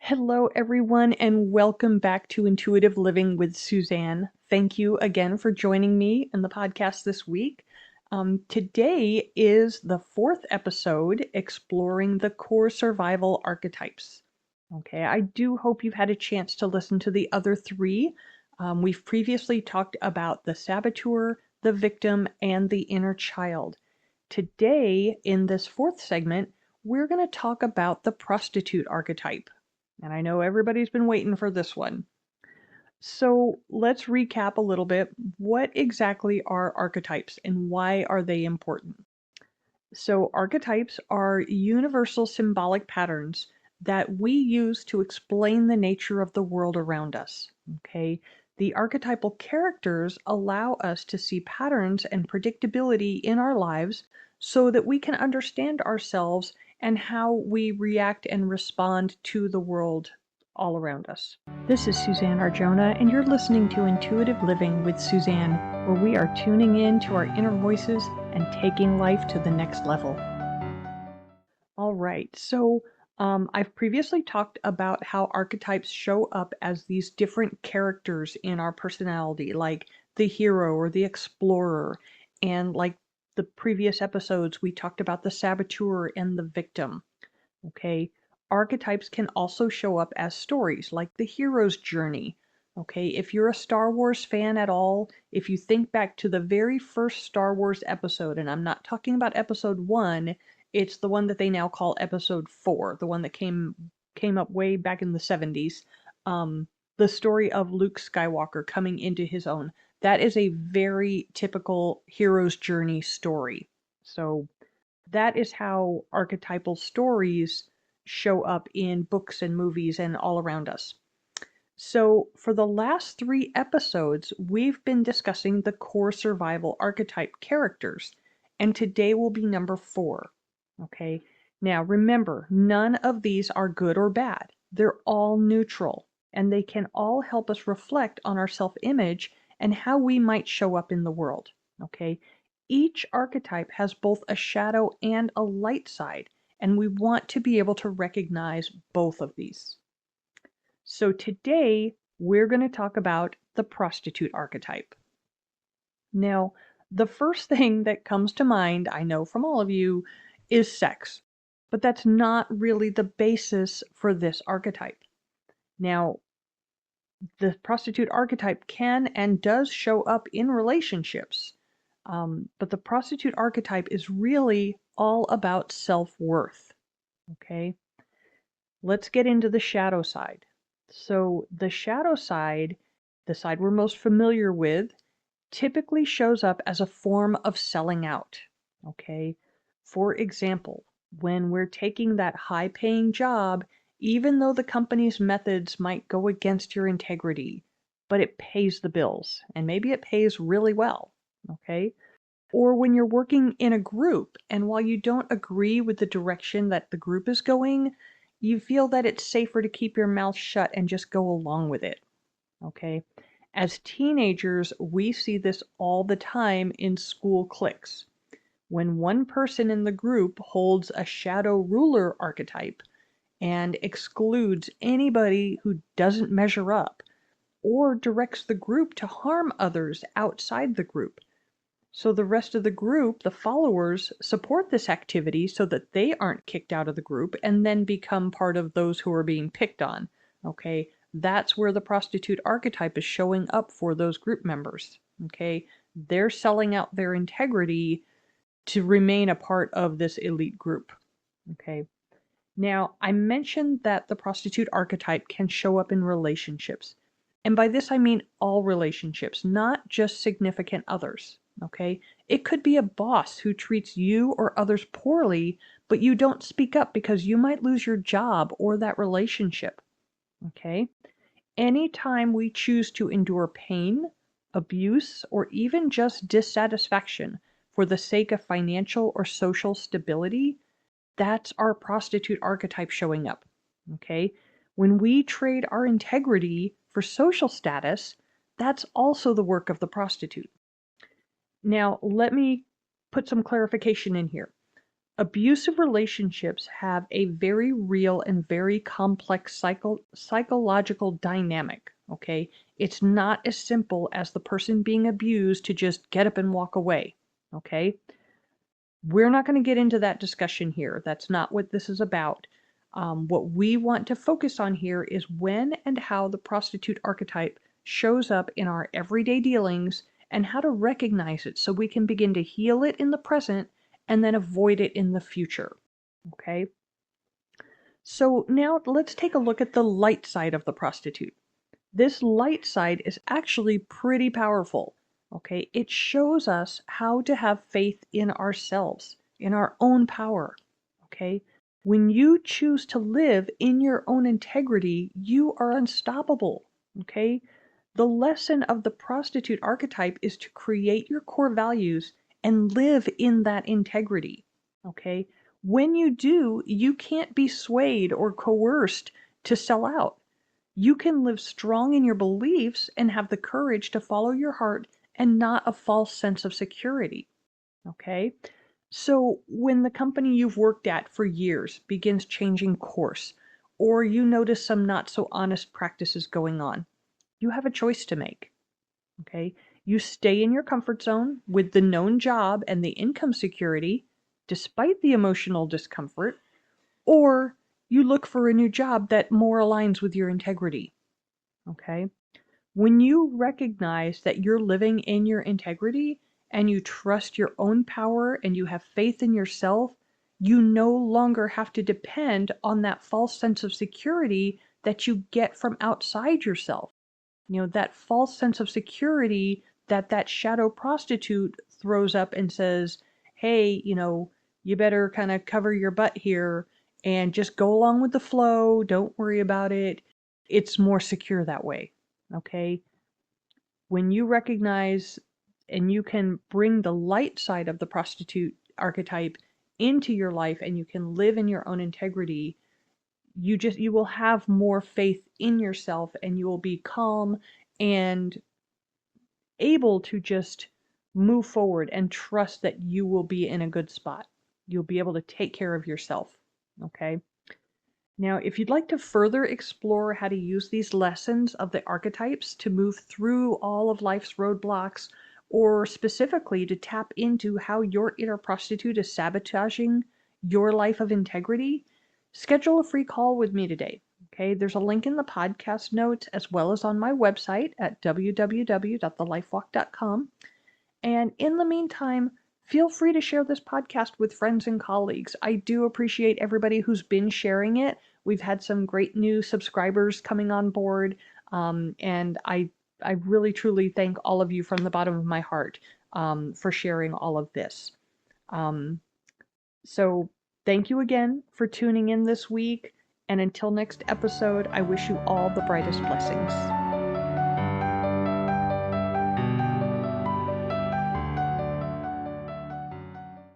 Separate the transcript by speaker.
Speaker 1: Hello, everyone, and welcome back to Intuitive Living with Suzanne. Thank you again for joining me in the podcast this week. Today is the fourth episode exploring the core survival archetypes. Okay, I do hope you've had a chance to listen to the other three. We've previously talked about the saboteur, the victim, and the inner child. Today, in this fourth segment, we're going to talk about the prostitute archetype. And I know everybody's been waiting for this one. So let's recap a little bit. What exactly are archetypes and why are they important? So archetypes are universal symbolic patterns that we use to explain the nature of the world around us. Okay? The archetypal characters allow us to see patterns and predictability in our lives so that we can understand ourselves and how we react and respond to the world all around us. This is Suzanne Arjona, and you're listening to Intuitive Living with Suzanne, where we are tuning in to our inner voices and taking life to the next level. All right, so I've previously talked about how archetypes show up as these different characters in our personality, like the hero or the explorer, and like the previous episodes, we talked about the saboteur and the victim. Okay, archetypes can also show up as stories, like the hero's journey. Okay, if you're a Star Wars fan at all, if you think back to the very first Star Wars episode, and I'm not talking about episode 1, it's the one that they now call episode 4, the one that came up way back in the 70s. The story of Luke Skywalker coming into his own. That is a very typical hero's journey story. So that is how archetypal stories show up in books and movies and all around us. So, for the last 3 episodes, we've been discussing the core survival archetype characters, and today will be number 4. Okay, now remember, none of these are good or bad. They're all neutral, and they can all help us reflect on our self-image and how we might show up in the world. Okay, each archetype has both a shadow and a light side, and we want to be able to recognize both of these. So today we're going to talk about the prostitute archetype. Now, the first thing that comes to mind, I know from all of you, is sex, but that's not really the basis for this archetype. Now, the prostitute archetype can and does show up in relationships, but the prostitute archetype is really all about self-worth. Okay, let's get into the shadow side. So the shadow side, the side we're most familiar with, typically shows up as a form of selling out. Okay, for example, when we're taking that high-paying job, even though the company's methods might go against your integrity, but it pays the bills, and maybe it pays really well. Okay, or when you're working in a group, and while you don't agree with the direction that the group is going, you feel that it's safer to keep your mouth shut and just go along with it. Okay? As teenagers, we see this all the time in school cliques. When one person in the group holds a shadow ruler archetype and excludes anybody who doesn't measure up, or directs the group to harm others outside the group, so the rest of the group, the followers, support this activity so that they aren't kicked out of the group and then become part of those who are being picked on. Okay, that's where the prostitute archetype is showing up for those group members. Okay, they're selling out their integrity to remain a part of this elite group. Okay, now I mentioned that the prostitute archetype can show up in relationships. And by this I mean all relationships, not just significant others. Okay? It could be a boss who treats you or others poorly, but you don't speak up because you might lose your job or that relationship. Okay? Anytime we choose to endure pain, abuse, or even just dissatisfaction for the sake of financial or social stability, that's our prostitute archetype showing up. Okay? When we trade our integrity for social status, that's also the work of the prostitute. Now, let me put some clarification in here. Abusive relationships have a very real and very complex psychological dynamic, okay? It's not as simple as the person being abused to just get up and walk away, okay? We're not going to get into that discussion here. That's not what this is about. What we want to focus on here is when and how the prostitute archetype shows up in our everyday dealings and how to recognize it so we can begin to heal it in the present and then avoid it in the future. Okay? So now let's take a look at the light side of the prostitute. This light side is actually pretty powerful. Okay? It shows us how to have faith in ourselves, in our own power. Okay? When you choose to live in your own integrity, you are unstoppable. Okay? The lesson of the prostitute archetype is to create your core values and live in that integrity. Okay? When you do, you can't be swayed or coerced to sell out. You can live strong in your beliefs and have the courage to follow your heart and not a false sense of security. Okay? So when the company you've worked at for years begins changing course, or you notice some not so honest practices going on, you have a choice to make. Okay? You stay in your comfort zone with the known job and the income security, despite the emotional discomfort, or you look for a new job that more aligns with your integrity. Okay? When you recognize that you're living in your integrity and you trust your own power and you have faith in yourself, you no longer have to depend on that false sense of security that you get from outside yourself. You know, that false sense of security that shadow prostitute throws up and says, hey, you better kind of cover your butt here and just go along with the flow. Don't worry about it. It's more secure that way. Okay? When you recognize and you can bring the light side of the prostitute archetype into your life and you can live in your own integrity, you will have more faith in yourself and you will be calm and able to just move forward and trust that you will be in a good spot. You'll be able to take care of yourself. Okay? Now, if you'd like to further explore how to use these lessons of the archetypes to move through all of life's roadblocks, or specifically to tap into how your inner prostitute is sabotaging your life of integrity, schedule a free call with me today. Okay, there's a link in the podcast notes as well as on my website at www.thelifewalk.com. And in the meantime, feel free to share this podcast with friends and colleagues. I do appreciate everybody who's been sharing it. We've had some great new subscribers coming on board, and I really truly thank all of you from the bottom of my heart for sharing all of this. So thank you again for tuning in this week, and until next episode, I wish you all the brightest blessings.